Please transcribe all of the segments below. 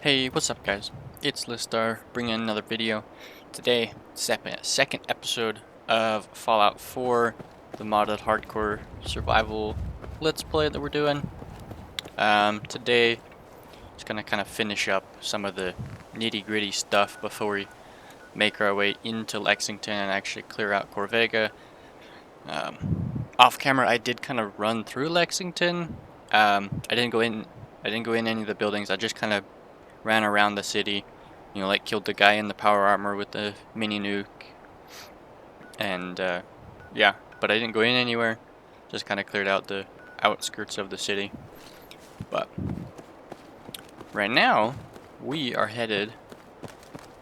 Hey, what's up guys? It's Listar bringing another video. Today, second episode of Fallout 4, the modded hardcore survival let's play that we're doing. Today, just gonna kind of finish up some of the nitty-gritty stuff before we make our way into Lexington and actually clear out Corvega. Off camera, I did kind of run through Lexington. I didn't go in any of the buildings. I just kind of ran around the city, you know, like killed the guy in the power armor with the mini nuke, and yeah, but I didn't go in anywhere, just kind of cleared out the outskirts of the city. But right now, we are headed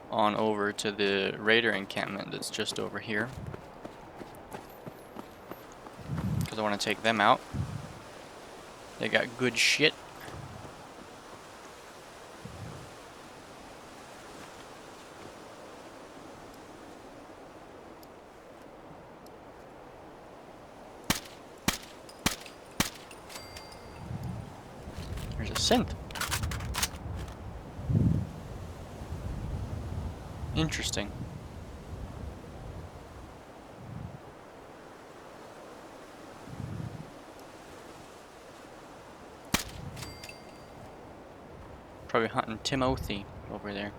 on over to the raider encampment that's just over here, because I want to take them out. They got good shit. There's a synth. Interesting. Probably hunting Timothy over there.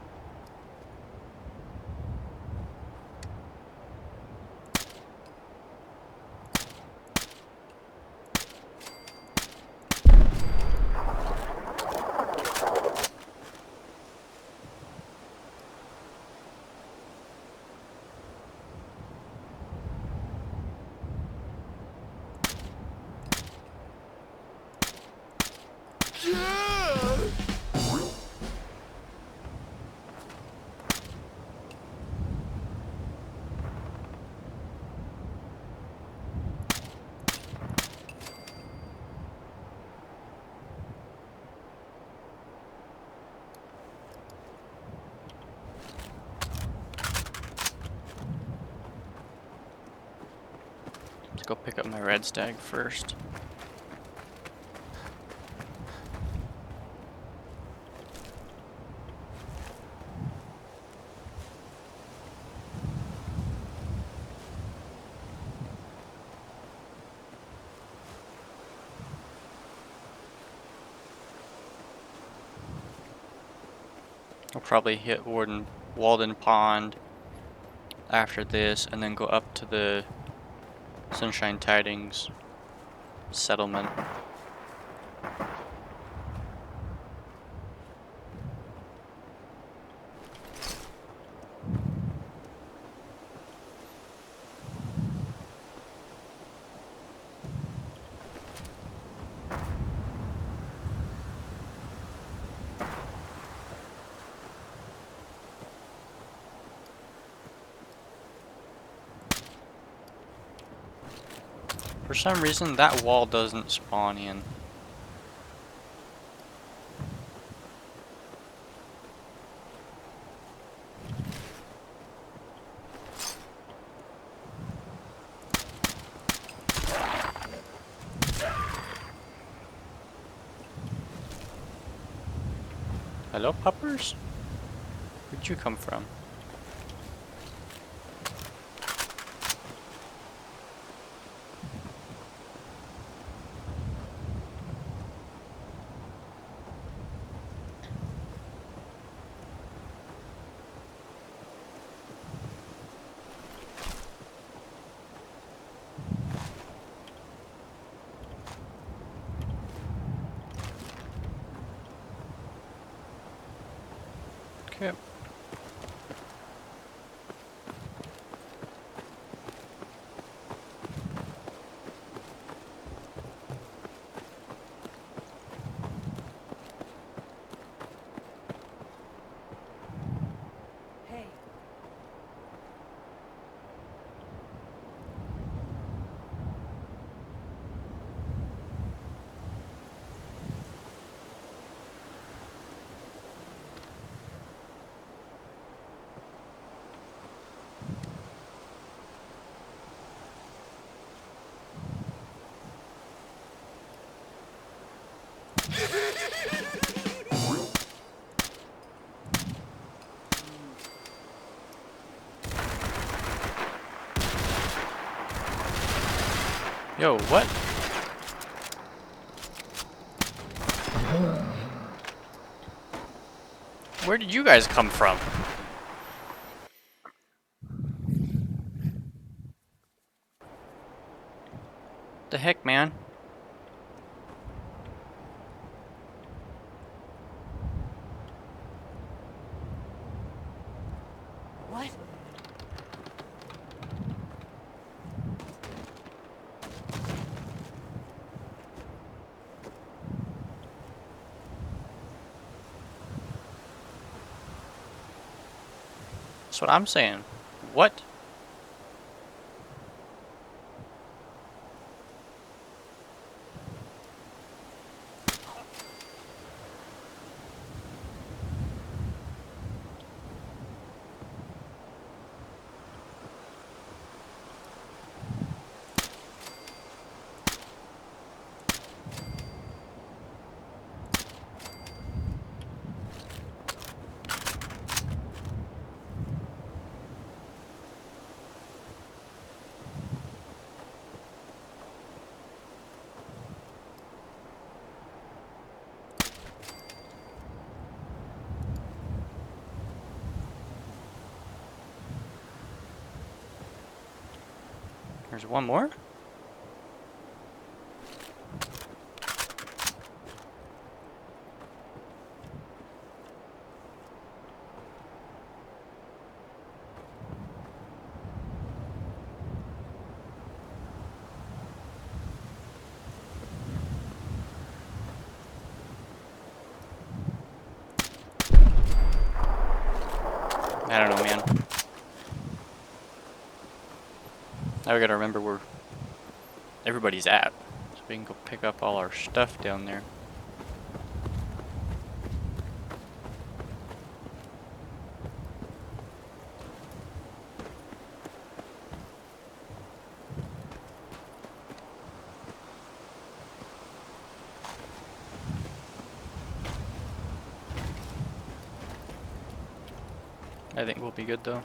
Let's go pick up my red stag first. I'll probably hit Walden Pond after this, and then go up to the Sunshine Tidings settlement. For some reason, that wall doesn't spawn in. Hello, puppers? Where'd you come from? Okay. Yo, what? Where did you guys come from? The heck, man? What? That's what I'm saying. What? There's one more? I don't know, man. Now we gotta remember where everybody's at, so we can go pick up all our stuff down there. I think we'll be good though.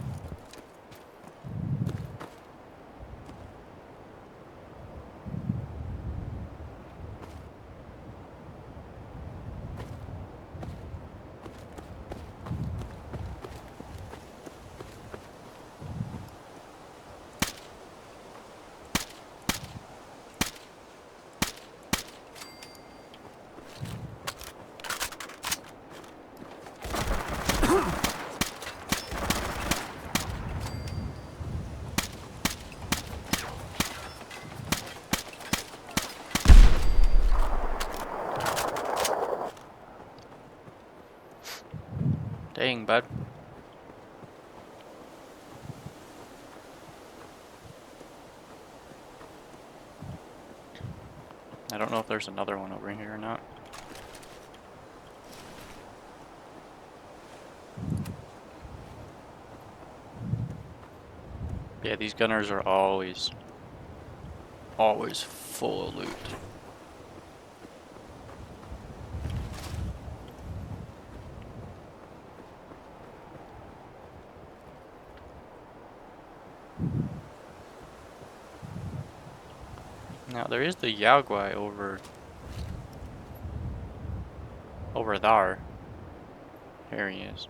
Dang, bud. I don't know if there's another one over here or not. Yeah, these gunners are always full of loot. Now there is the Yaogwai over there. There he is.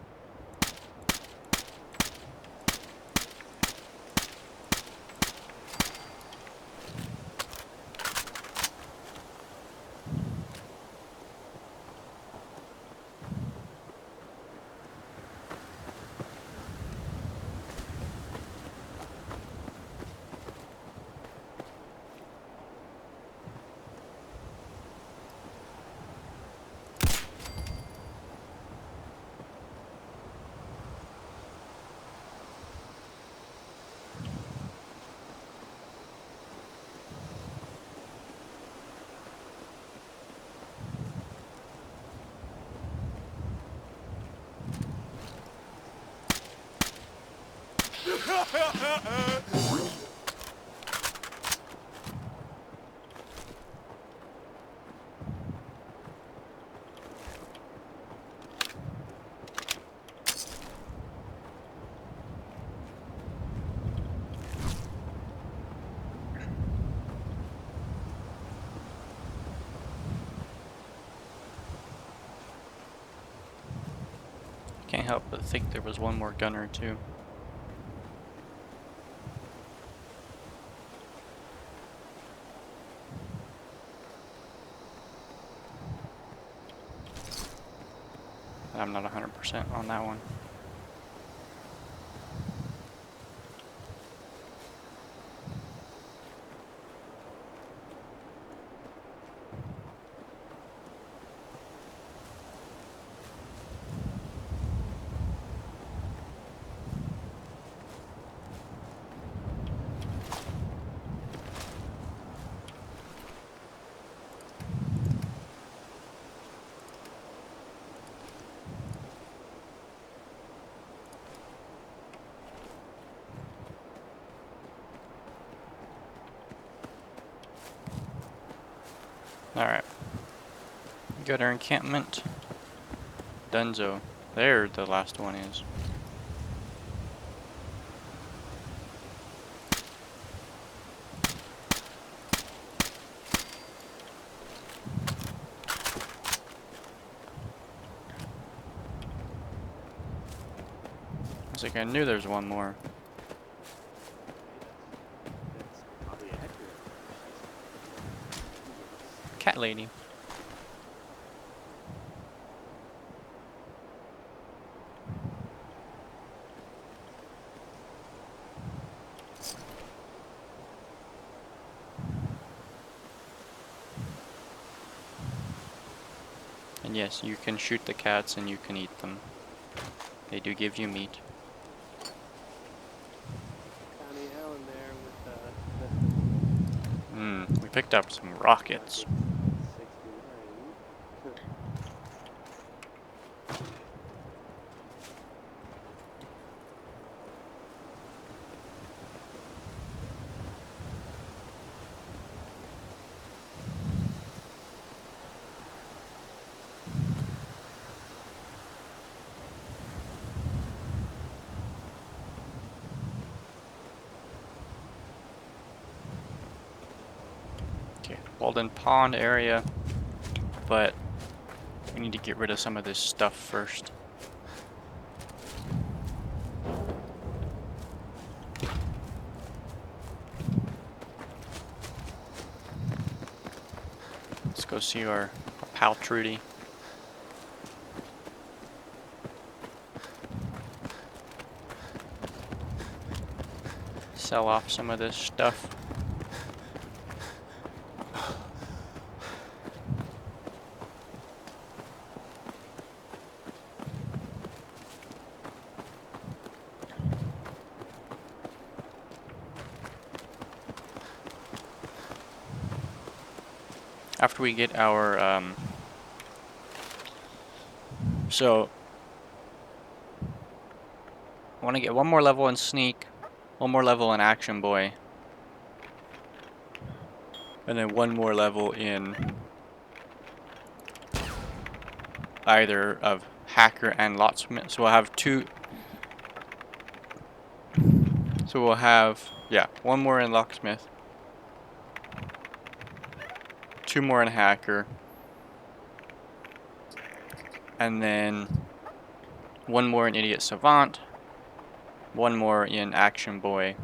Can't help but think there was one more gunner too. I'm not 100% on that one. Alright. Got our encampment. Dunzo. There the last one is. It's like I knew there's one more. Cat lady. And yes, you can shoot the cats and you can eat them. They do give you meat. We picked up some rockets. Okay, Walden Pond area, but we need to get rid of some of this stuff first. Let's go see our pal Trudy. Sell off some of this stuff. After we get our, so, I want to get one more level in Sneak, one more level in Action Boy, and then one more level in either of Hacker and Locksmith. So we'll have two, so we'll have, yeah, one more in Locksmith, two more in Hacker, and then one more in Idiot Savant, one more in Action Boy,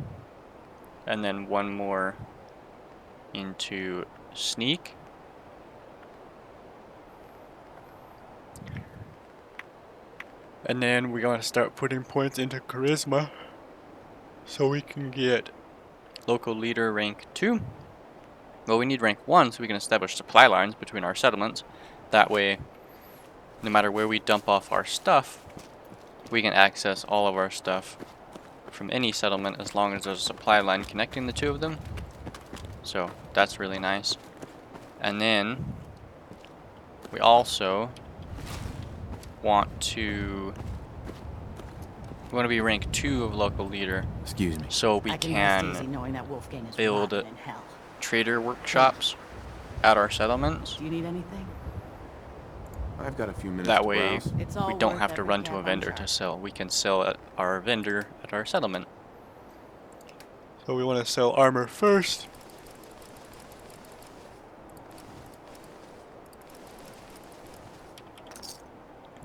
and then one more into Sneak. And then we're going to start putting points into Charisma so we can get Local Leader rank 2. Well, we need rank 1 so we can establish supply lines between our settlements. That way, no matter where we dump off our stuff, we can access all of our stuff from any settlement as long as there's a supply line connecting the two of them. So that's really nice. And then we also want to be rank 2 of Local Leader. Excuse me. So we can build trader workshops at our settlements. Do you need anything? I've got a few minutes. That way we don't have to every run to a damn vendor shot. to sell. We can sell at our vendor at our settlement. So we want to sell armor first.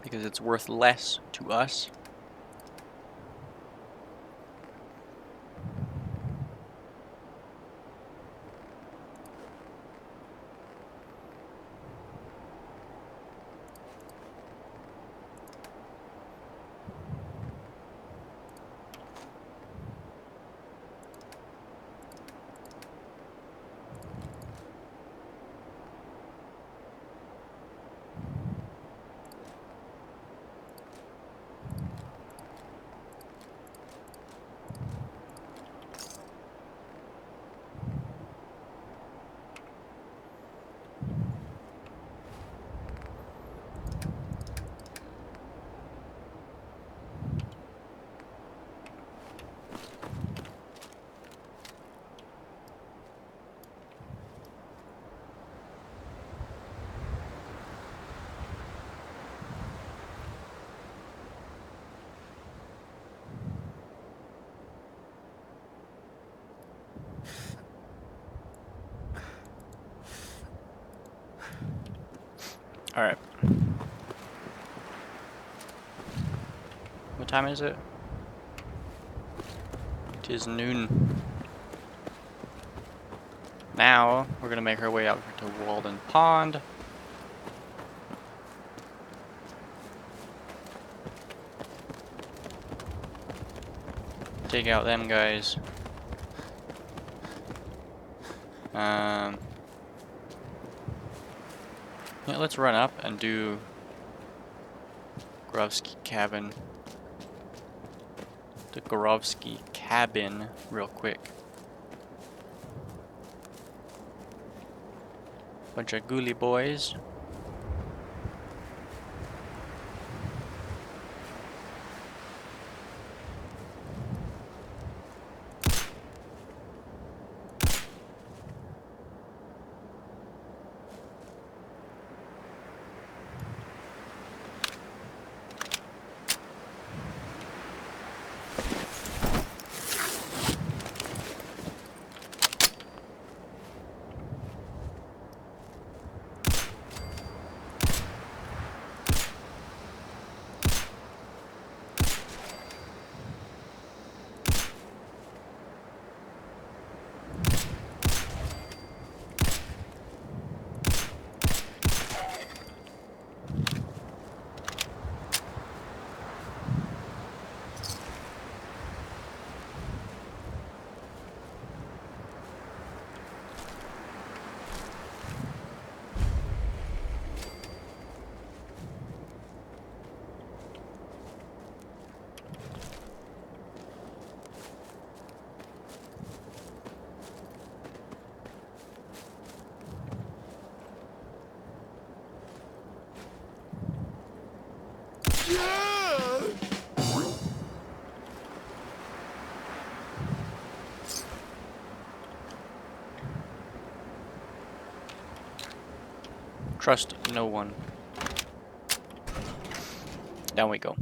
because it's worth less to us. Alright. What time is it? It is noon. Now, we're gonna make our way out to Walden Pond. Take out them guys. Yeah, let's run up and do Gorovsky cabin. The Gorovsky cabin real quick. Bunch of ghoulie boys. Trust no one. Down we go.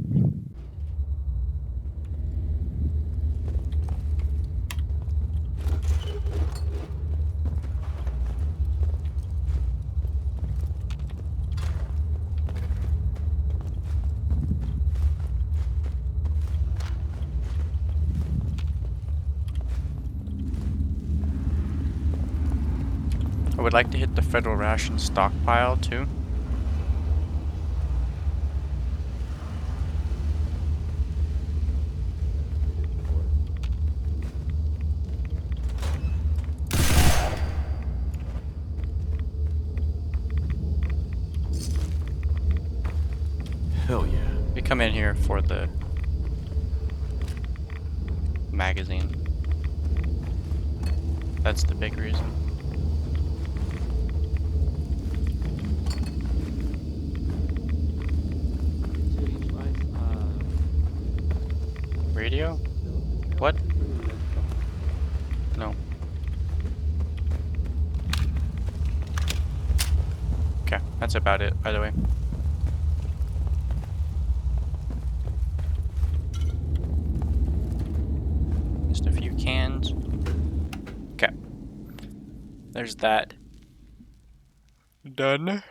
I would like to hit the federal ration stockpile too. Hell yeah. We come in here for the magazine. That's the big reason. Radio? What? No. Okay, that's about it, by the way. Just a few cans. Okay. There's that. Done.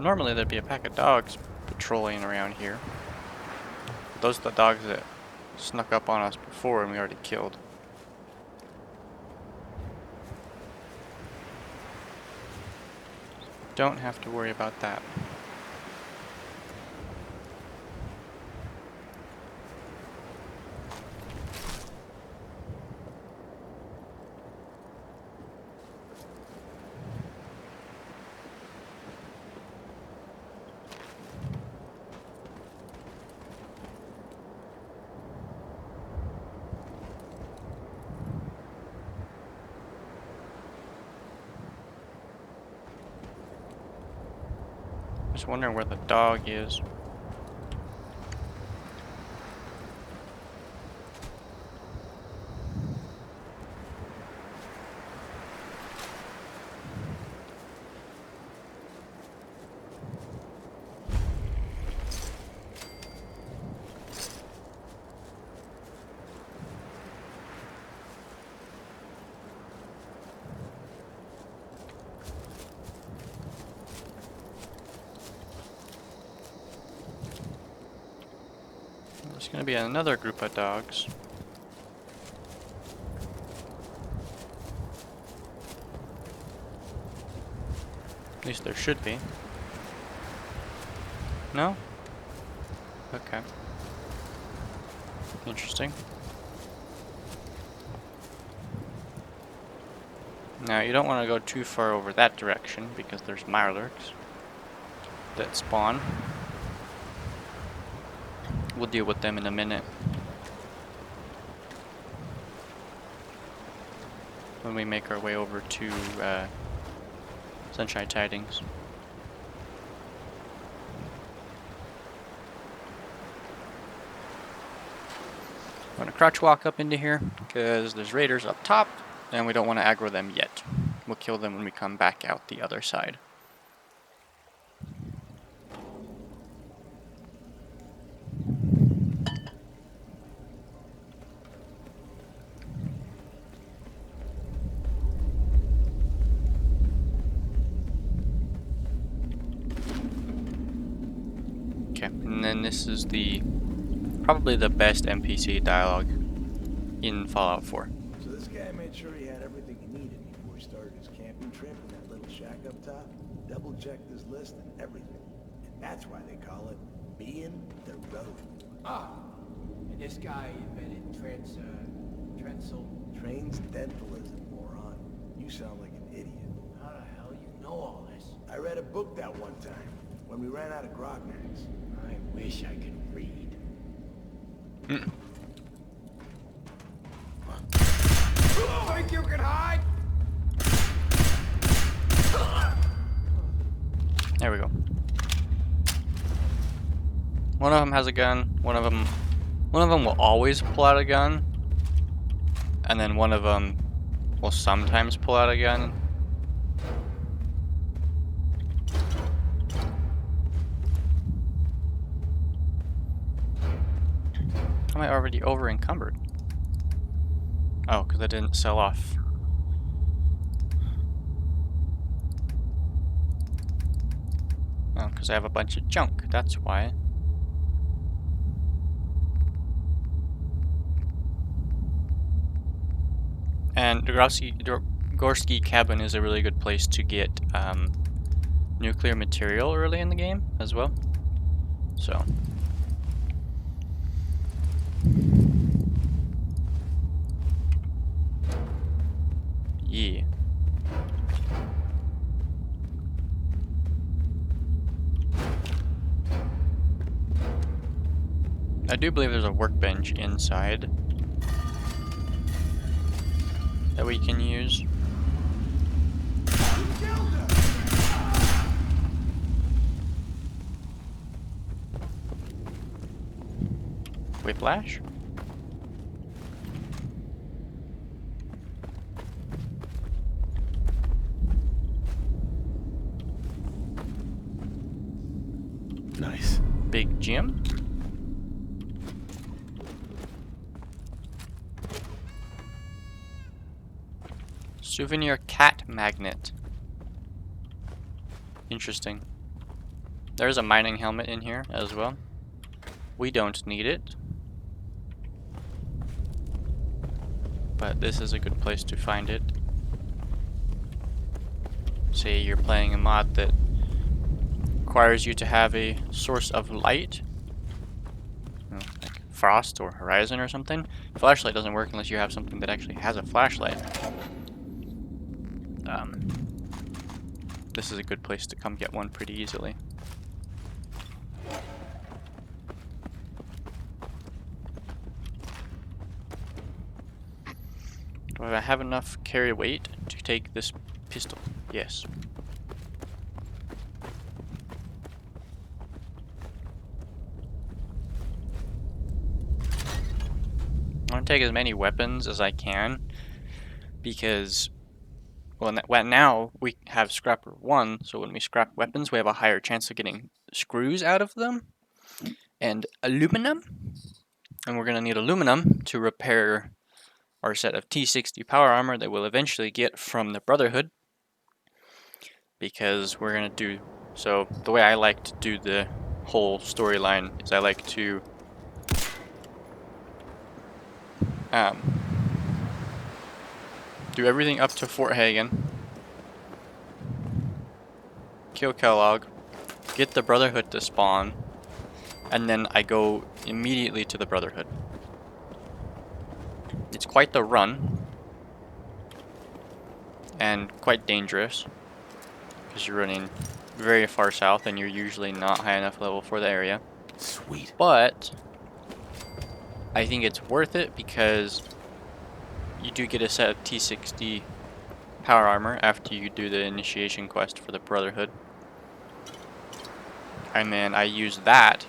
Normally there'd be a pack of dogs patrolling around here. Those are the dogs that snuck up on us before and we already killed. Don't have to worry about that. Just wondering where the dog is. There's gonna be another group of dogs. At least there should be. No? Okay. Interesting. Now you don't want to go too far over that direction because there's mirelurks that spawn. We'll deal with them in a minute. When we make our way over to Sunshine Tidings. I'm gonna crouch walk up into here because there's raiders up top and we don't want to aggro them yet. We'll kill them when we come back out the other side. And then this is probably the best NPC dialogue in Fallout 4. So this guy made sure he had everything he needed before he started his camping trip in that little shack up top. Double-checked his list and everything. And that's why they call it being the road. Ah, and this guy invented Transcendentalism, moron. You sound like an idiot. How the hell you know all this? I read a book that one time, when we ran out of grognacks. I wish I could read. Think you can hide? There we go. One of them has a gun. One of them will always pull out a gun, and then one of them will sometimes pull out a gun. Am I already over encumbered? Oh, because I didn't sell off. Oh, because I have a bunch of junk, that's why. And Gorski Cabin is a really good place to get nuclear material early in the game as well. So. Yeah. I do believe there's a workbench inside that we can use. Whiplash? Nice. Big Jim? Souvenir cat magnet. Interesting. There's a mining helmet in here as well. We don't need it. But this is a good place to find it. Say you're playing a mod that requires you to have a source of light. Like Frost or Horizon or something. Flashlight doesn't work unless you have something that actually has a flashlight. This is a good place to come get one pretty easily. Do I have enough carry weight to take this pistol? Yes. I want to take as many weapons as I can because, well, now we have scrapper 1, so when we scrap weapons, we have a higher chance of getting screws out of them and aluminum. And we're going to need aluminum to repair our set of T60 power armor that we'll eventually get from the Brotherhood, because we're going to do, so the way I like to do the whole storyline is I like to do everything up to Fort Hagen, kill Kellogg, get the Brotherhood to spawn, and then I go immediately to the Brotherhood. It's quite the run, and quite dangerous, because you're running very far south and you're usually not high enough level for the area. Sweet. But I think it's worth it because you do get a set of T60 power armor after you do the initiation quest for the Brotherhood. And then I use that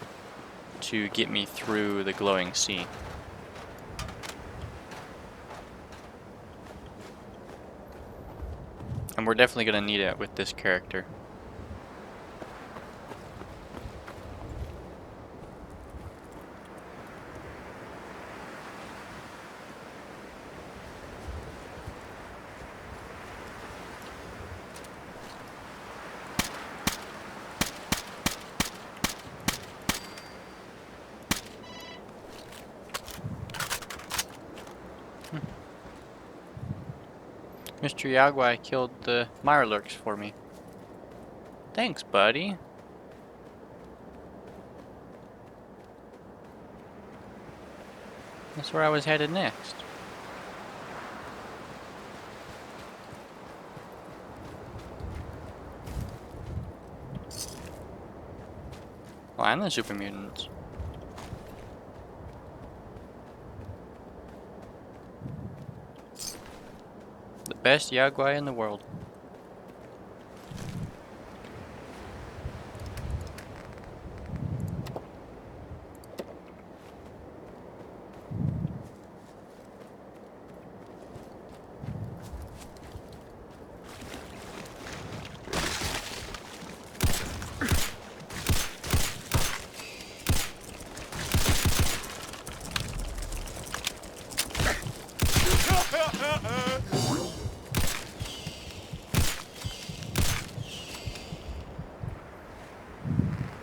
to get me through the glowing sea. And we're definitely going to need it with this character. Mr. Yagwai killed the Mirelurks for me. Thanks, buddy. That's where I was headed next. Well, and the super mutants. The best Yagwai in the world.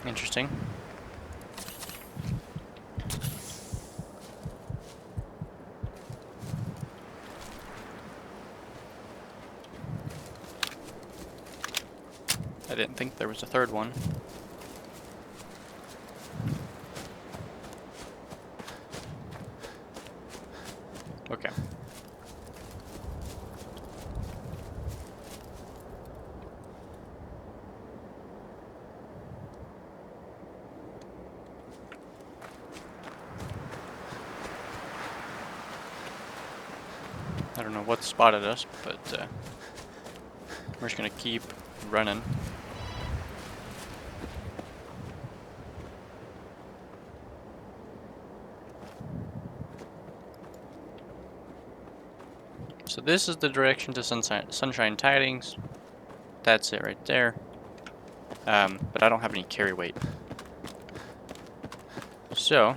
Interesting. I didn't think there was a third one. Okay. I don't know what spotted us, but we're just gonna keep running. So this is the direction to Sunshine Tidings. That's it right there. But I don't have any carry weight. So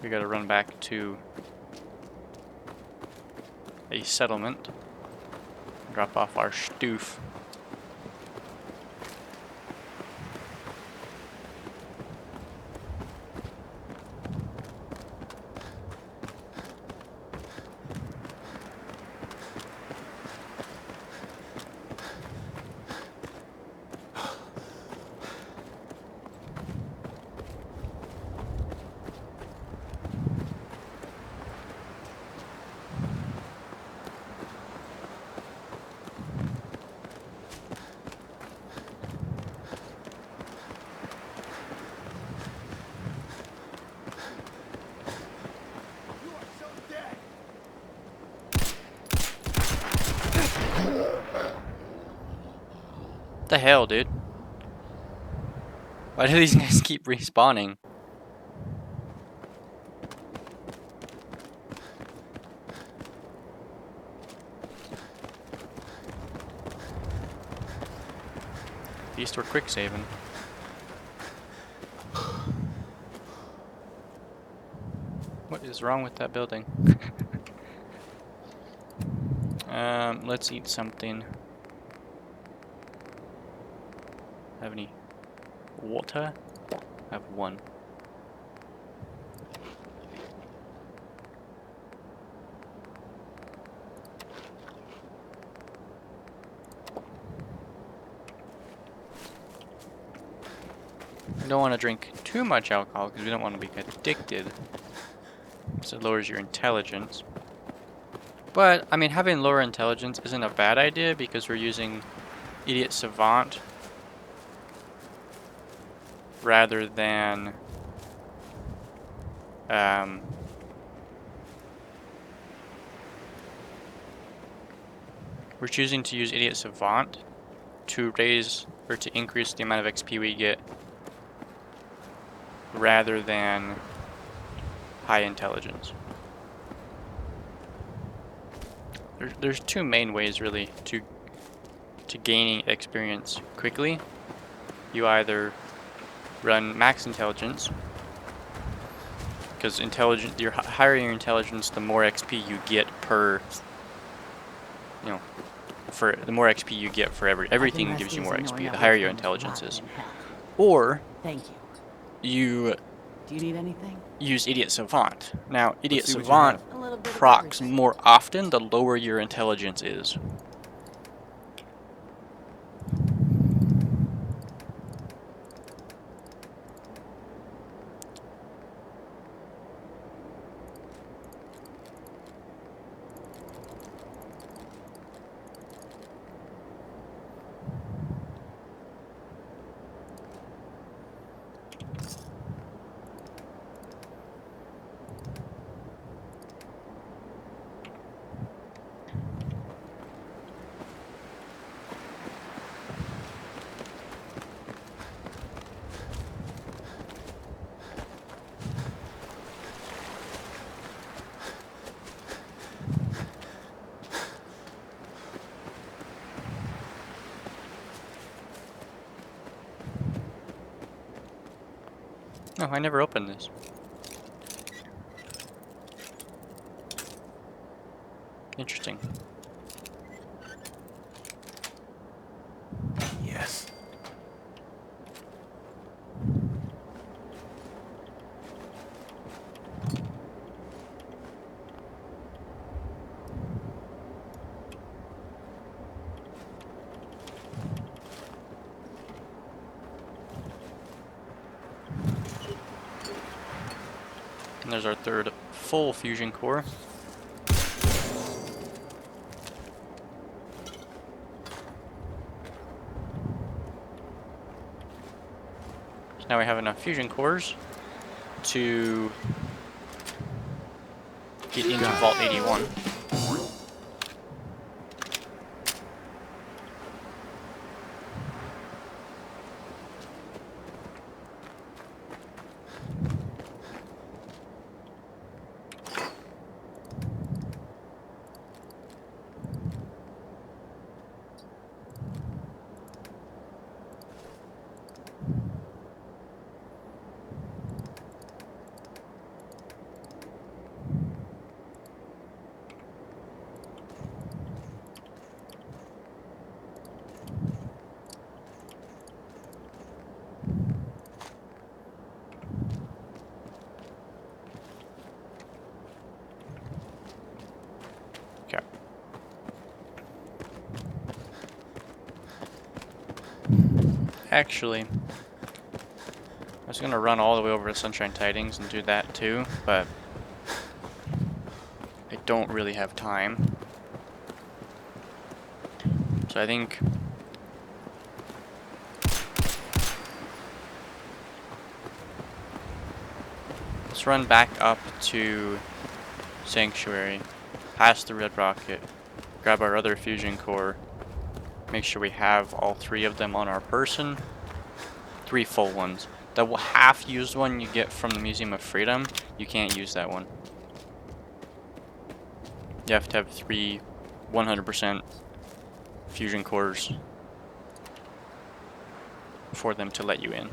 we gotta run back to a settlement. Drop off our stoof. You are so dead. What the hell, dude? Why do these guys keep respawning? At least we're quick saving. What is wrong with that building? Let's eat something. Have any water? I have one. We don't want to drink too much alcohol because we don't want to be addicted. So it lowers your intelligence. But, I mean, having lower intelligence isn't a bad idea because we're using Idiot Savant rather than we're choosing to use Idiot Savant to raise or to increase the amount of XP we get rather than high intelligence. There's two main ways really to gaining experience quickly. You either run max intelligence, because the higher your intelligence, the more XP you get per, for the more XP you get for everything gives you more XP. The higher your intelligence is. Or Thank you. you Do you need anything? use Idiot Savant. Now, Idiot see what you Savant A little bit of procs everything. more often the lower your intelligence is. No, I never opened this. Interesting. Yes. And there's our third full fusion core. So now we have enough fusion cores to get into Vault 81. Actually, I was gonna run all the way over to Sunshine Tidings and do that too, but I don't really have time. So I think let's run back up to Sanctuary, past the Red Rocket, grab our other fusion core, make sure we have all 3 of them on our person. 3 full ones. The half-used one you get from the Museum of Freedom, you can't use that one. You have to have 3 100% fusion cores for them to let you in.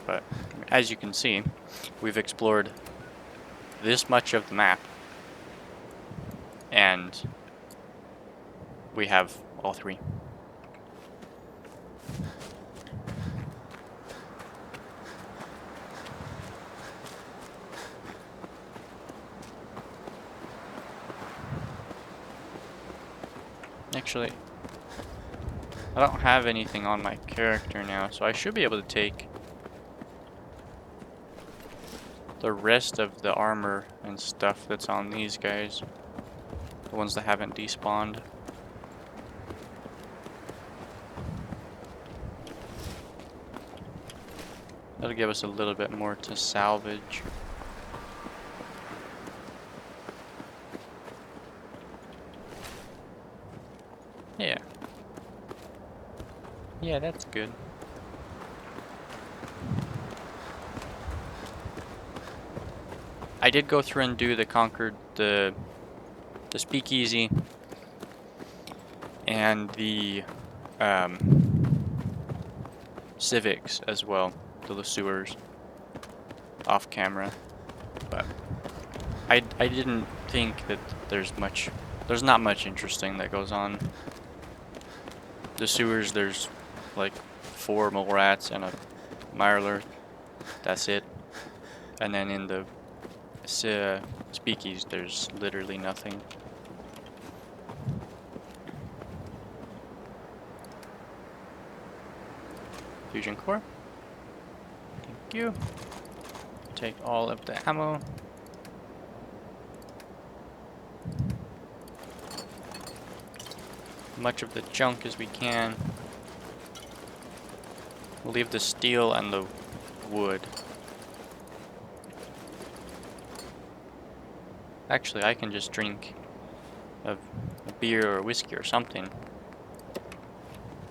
But as you can see, we've explored this much of the map, and we have all 3. Actually, I don't have anything on my character now, so I should be able to take the rest of the armor and stuff that's on these guys. The ones that haven't despawned. That'll give us a little bit more to salvage. Yeah. Yeah, that's good. I did go through and do the speakeasy and the civics as well, the sewers, off camera, but I didn't think that there's not much interesting that goes on. The sewers, there's like 4 mole rats and a mirelurk. That's it. And then in the speakeasy, there's literally nothing. Fusion core. Thank you. Take all of the ammo. Much of the junk as we can. We'll leave the steel and the wood. Actually, I can just drink a beer or whiskey or something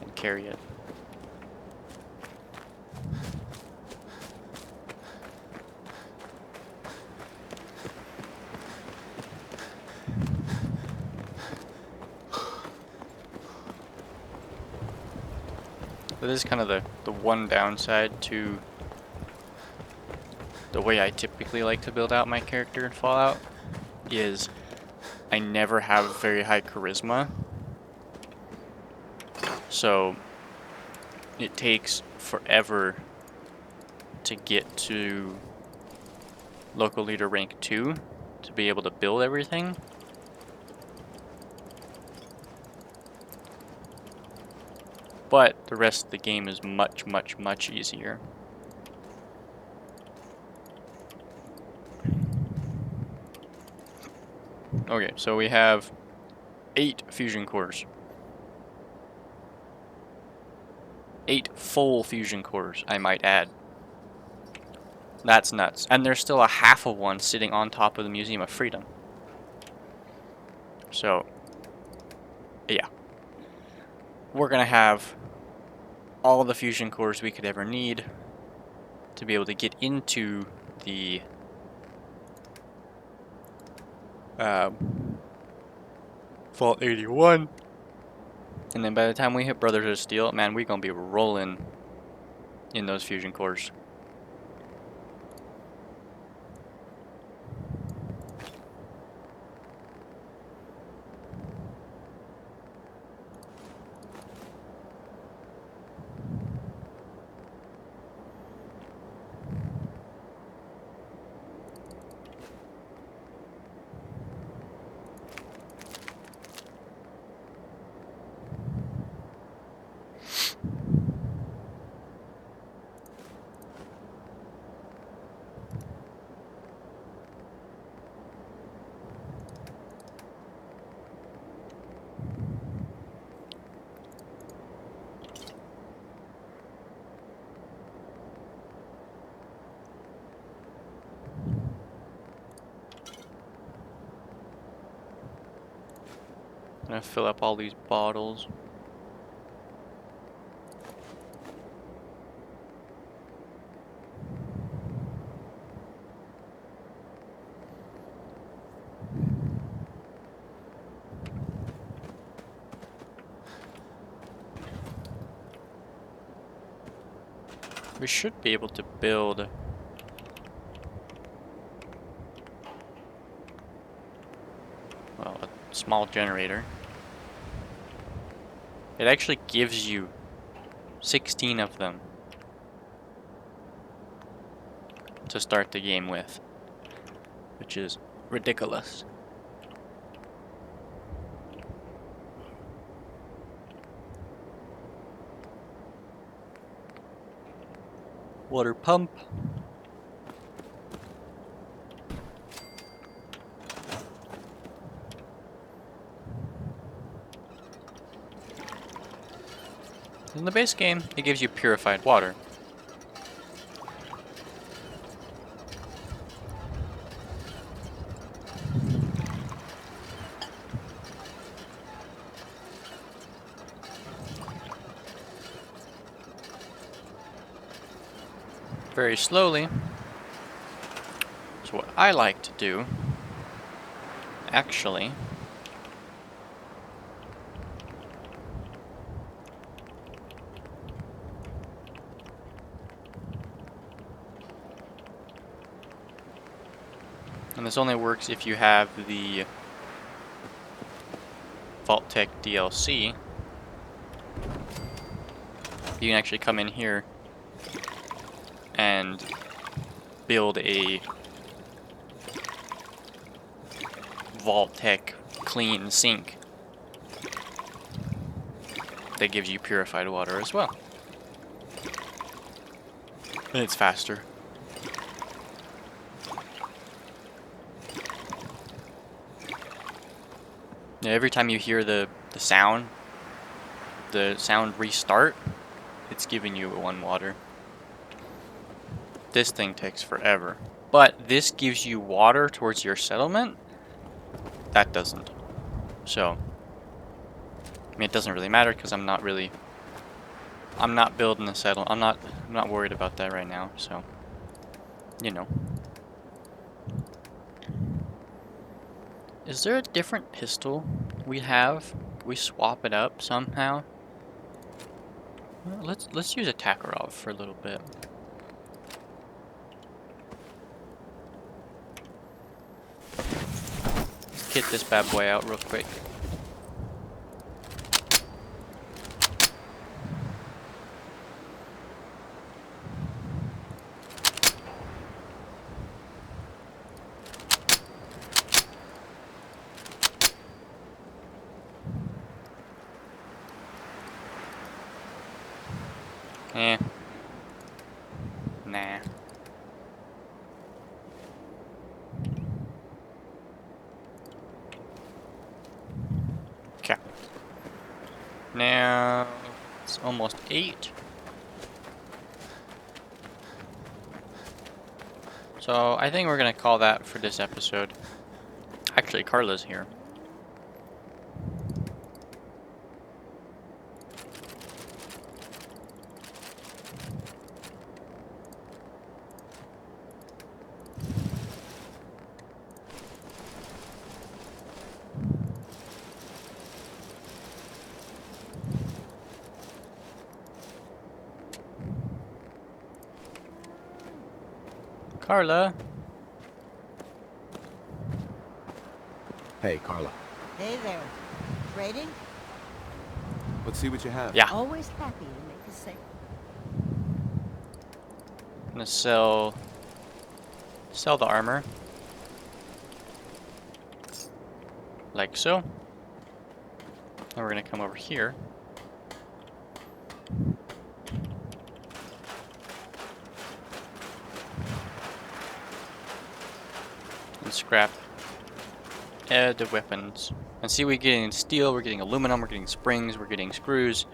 and carry it. But this is kind of the one downside to the way I typically like to build out my character in Fallout, is I never have very high charisma. So it takes forever to get to local leader rank 2 to be able to build everything. But the rest of the game is much, much, much easier. Okay, so we have 8 fusion cores. 8 full fusion cores, I might add. That's nuts. And there's still a half of one sitting on top of the Museum of Freedom. So, yeah. We're gonna have all the fusion cores we could ever need to be able to get into the Vault 81. And then by the time we hit Brotherhood of Steel, man, we're gonna be rolling in those fusion cores. Gonna fill up all these bottles. We should be able to build well, a small generator. It actually gives you 16 of them to start the game with, which is ridiculous. Water pump. In the base game, it gives you purified water. Very slowly. So what I like to do, actually, and this only works if you have the Voltz DLC, you can actually come in here and build a Voltz clean sink that gives you purified water as well. And it's faster. Yeah, every time you hear the sound restart, it's giving you one water. This thing takes forever. But this gives you water towards your settlement. That doesn't. So, I mean, it doesn't really matter because I'm not building a settlement. I'm not worried about that right now. So, you know. Is there a different pistol we have? We swap it up somehow. Well, let's use a Takarov for a little bit. Get this bad boy out real quick. Eh. Nah. Okay. Now it's almost 8. So I think we're gonna call that for this episode. Actually, Carla's here. Carla. Hey, Carla. Hey there. Trading? Let's see what you have. Yeah. Always happy to make a sale. I'm gonna sell the armor. Like so. And we're gonna come over here. And scrap the weapons. And see, we're getting steel, we're getting aluminum, we're getting springs, we're getting screws.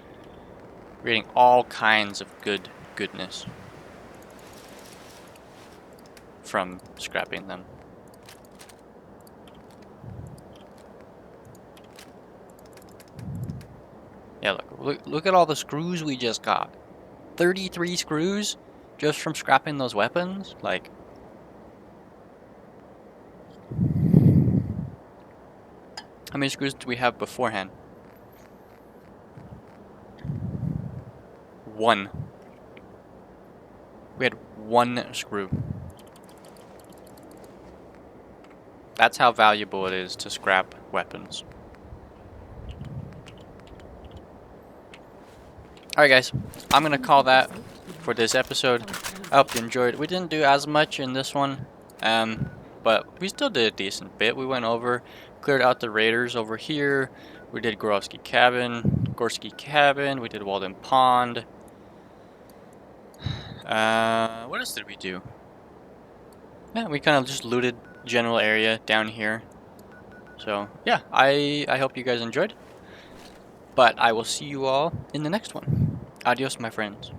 We're getting all kinds of goodness from scrapping them. Yeah, look at all the screws we just got. 33 screws just from scrapping those weapons. Like, how many screws do we have beforehand? 1. We had 1 screw. That's how valuable it is to scrap weapons. Alright guys, I'm gonna call that for this episode. I hope you enjoyed. We didn't do as much in this one, but we still did a decent bit. We went over, cleared out the raiders over here. We did Gorski Cabin, we did Walden Pond. What else did we do? Yeah, we kind of just looted general area down here. So yeah, I hope you guys enjoyed. But I will see you all in the next one. Adios, my friends.